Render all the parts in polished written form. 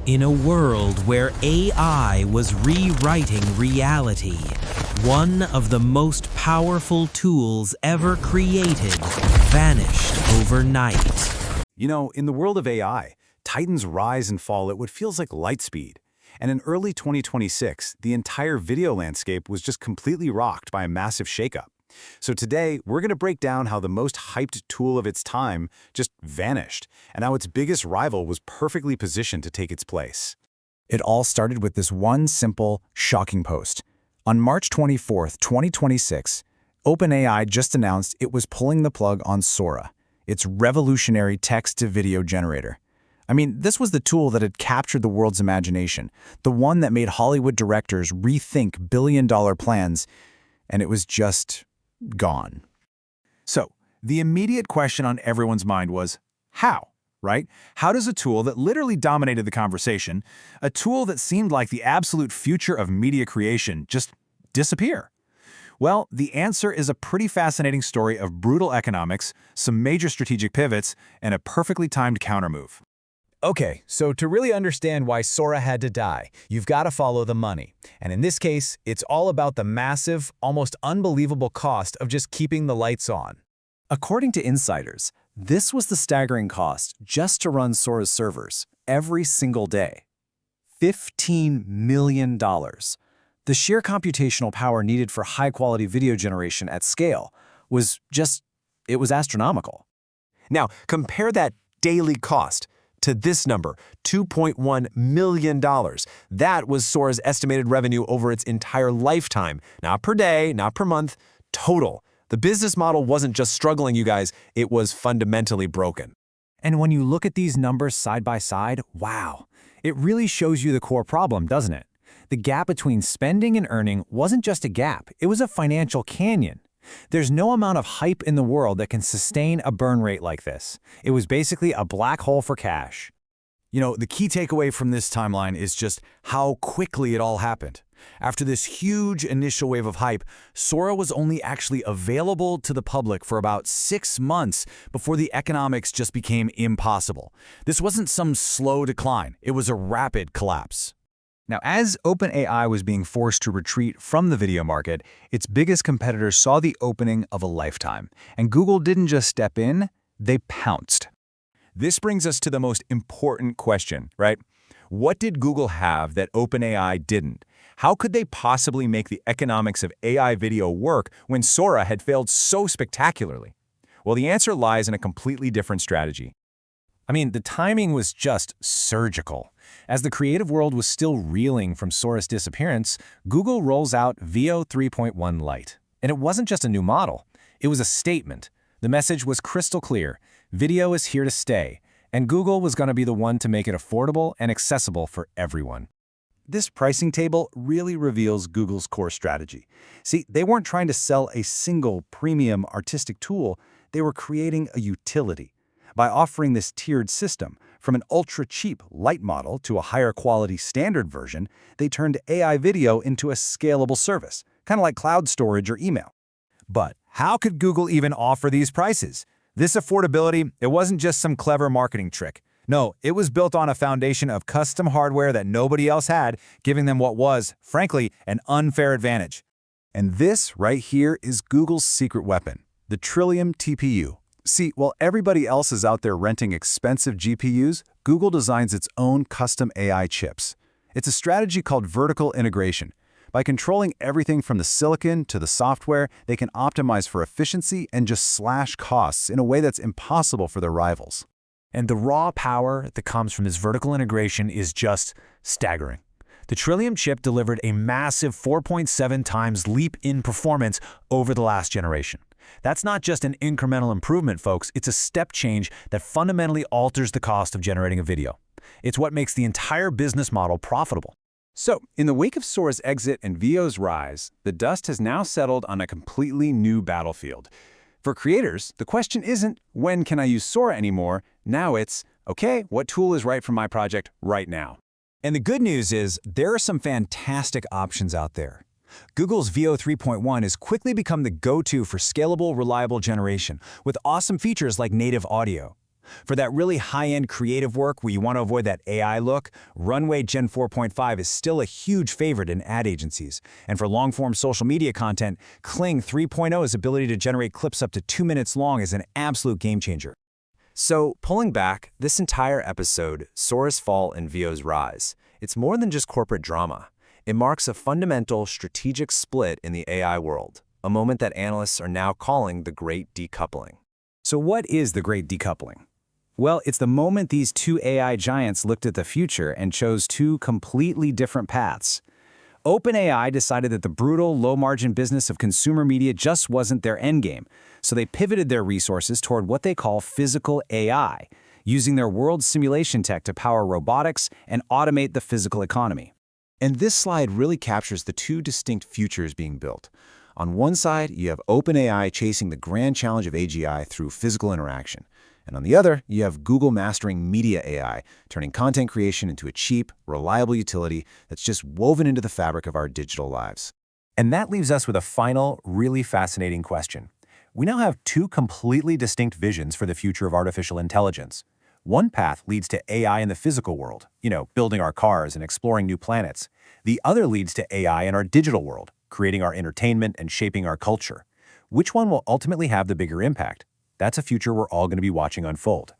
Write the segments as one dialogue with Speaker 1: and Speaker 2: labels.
Speaker 1: In a world where AI was rewriting reality, one of the most powerful tools ever created vanished overnight.
Speaker 2: You know, in the world of AI, titans rise and fall at what feels like light speed. And in early 2026, the entire video landscape was just completely rocked by a massive shakeup. So today, we're going to break down how the most hyped tool of its time just vanished, and how its biggest rival was perfectly positioned to take its place.
Speaker 3: It all started with this one simple, shocking post. On March 24, 2026, OpenAI just announced it was pulling the plug on Sora, its revolutionary text-to-video generator. I mean, this was the tool that had captured the world's imagination, the one that made Hollywood directors rethink billion-dollar plans, and it was just gone.
Speaker 4: So, the immediate question on everyone's mind was, how? Right? How does a tool that literally dominated the conversation, a tool that seemed like the absolute future of media creation, just disappear? Well, the answer is a pretty fascinating story of brutal economics, some major strategic pivots, and a perfectly timed countermove.
Speaker 5: Okay, so to really understand why Sora had to die, you've got to follow the money. And in this case, it's all about the massive, almost unbelievable cost of just keeping the lights on.
Speaker 3: According to insiders, this was the staggering cost just to run Sora's servers every single day. $15 million. The sheer computational power needed for high-quality video generation at scale was astronomical.
Speaker 6: Now, compare that daily cost to this number, $2.1 million. That was Sora's estimated revenue over its entire lifetime. Not per day, not per month, total. The business model wasn't just struggling, you guys, it was fundamentally broken.
Speaker 3: And when you look at these numbers side by side, wow, it really shows you the core problem, doesn't it? The gap between spending and earning wasn't just a gap, it was a financial canyon. There's no amount of hype in the world that can sustain a burn rate like this. It was basically a black hole for cash.
Speaker 2: You know, the key takeaway from this timeline is just how quickly it all happened. After this huge initial wave of hype, Sora was only actually available to the public for about 6 months before the economics just became impossible. This wasn't some slow decline, it was a rapid collapse.
Speaker 4: Now, as OpenAI was being forced to retreat from the video market, its biggest competitors saw the opening of a lifetime. And Google didn't just step in, they pounced. This brings us to the most important question, right? What did Google have that OpenAI didn't? How could they possibly make the economics of AI video work when Sora had failed so spectacularly? Well, the answer lies in a completely different strategy.
Speaker 5: I mean, the timing was just surgical. As the creative world was still reeling from Sora's disappearance, Google rolls out Veo 3.1 Lite. And it wasn't just a new model, it was a statement. The message was crystal clear: video is here to stay, and Google was going to be the one to make it affordable and accessible for everyone.
Speaker 2: This pricing table really reveals Google's core strategy. See, they weren't trying to sell a single premium artistic tool, they were creating a utility. By offering this tiered system, from an ultra-cheap light model to a higher-quality standard version, they turned AI video into a scalable service, kind of like cloud storage or email.
Speaker 4: But how could Google even offer these prices? This affordability, it wasn't just some clever marketing trick. No, it was built on a foundation of custom hardware that nobody else had, giving them what was, frankly, an unfair advantage.
Speaker 2: And this right here is Google's secret weapon, the Trillium TPU. See, while everybody else is out there renting expensive GPUs, Google designs its own custom AI chips. It's a strategy called vertical integration. By controlling everything from the silicon to the software, they can optimize for efficiency and just slash costs in a way that's impossible for their rivals.
Speaker 5: And the raw power that comes from this vertical integration is just staggering. The Trillium chip delivered a massive 4.7 times leap in performance over the last generation. That's not just an incremental improvement, folks. It's a step change that fundamentally alters the cost of generating a video. It's what makes the entire business model profitable.
Speaker 4: So, in the wake of Sora's exit and Veo's rise, the dust has now settled on a completely new battlefield. For creators, the question isn't, when can I use Sora anymore? Now it's, okay, what tool is right for my project right now?
Speaker 3: And the good news is there are some fantastic options out there. Google's Veo 3.1 has quickly become the go-to for scalable, reliable generation, with awesome features like native audio.
Speaker 4: For that really high-end creative work where you want to avoid that AI look, Runway Gen 4.5 is still a huge favorite in ad agencies. And for long-form social media content, Kling 3.0's ability to generate clips up to 2 minutes long is an absolute game-changer.
Speaker 6: So, pulling back, this entire episode, Sora's fall and Vio's rise, it's more than just corporate drama. It marks a fundamental strategic split in the AI world, a moment that analysts are now calling the Great Decoupling.
Speaker 3: So what is the Great Decoupling? Well, it's the moment these two AI giants looked at the future and chose two completely different paths. OpenAI decided that the brutal, low-margin business of consumer media just wasn't their endgame, so they pivoted their resources toward what they call physical AI, using their world simulation tech to power robotics and automate the physical economy.
Speaker 2: And this slide really captures the two distinct futures being built. On one side, you have OpenAI chasing the grand challenge of AGI through physical interaction. And on the other, you have Google mastering media AI, turning content creation into a cheap, reliable utility that's just woven into the fabric of our digital lives.
Speaker 6: And that leaves us with a final, really fascinating question. We now have two completely distinct visions for the future of artificial intelligence. One path leads to AI in the physical world, building our cars and exploring new planets. The other leads to AI in our digital world, creating our entertainment and shaping our culture. Which one will ultimately have the bigger impact? That's a future we're all going to be watching unfold.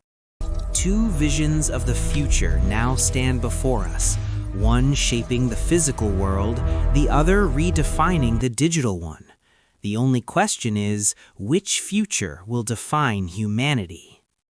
Speaker 1: Two visions of the future now stand before us, one shaping the physical world, the other redefining the digital one. The only question is, which future will define humanity?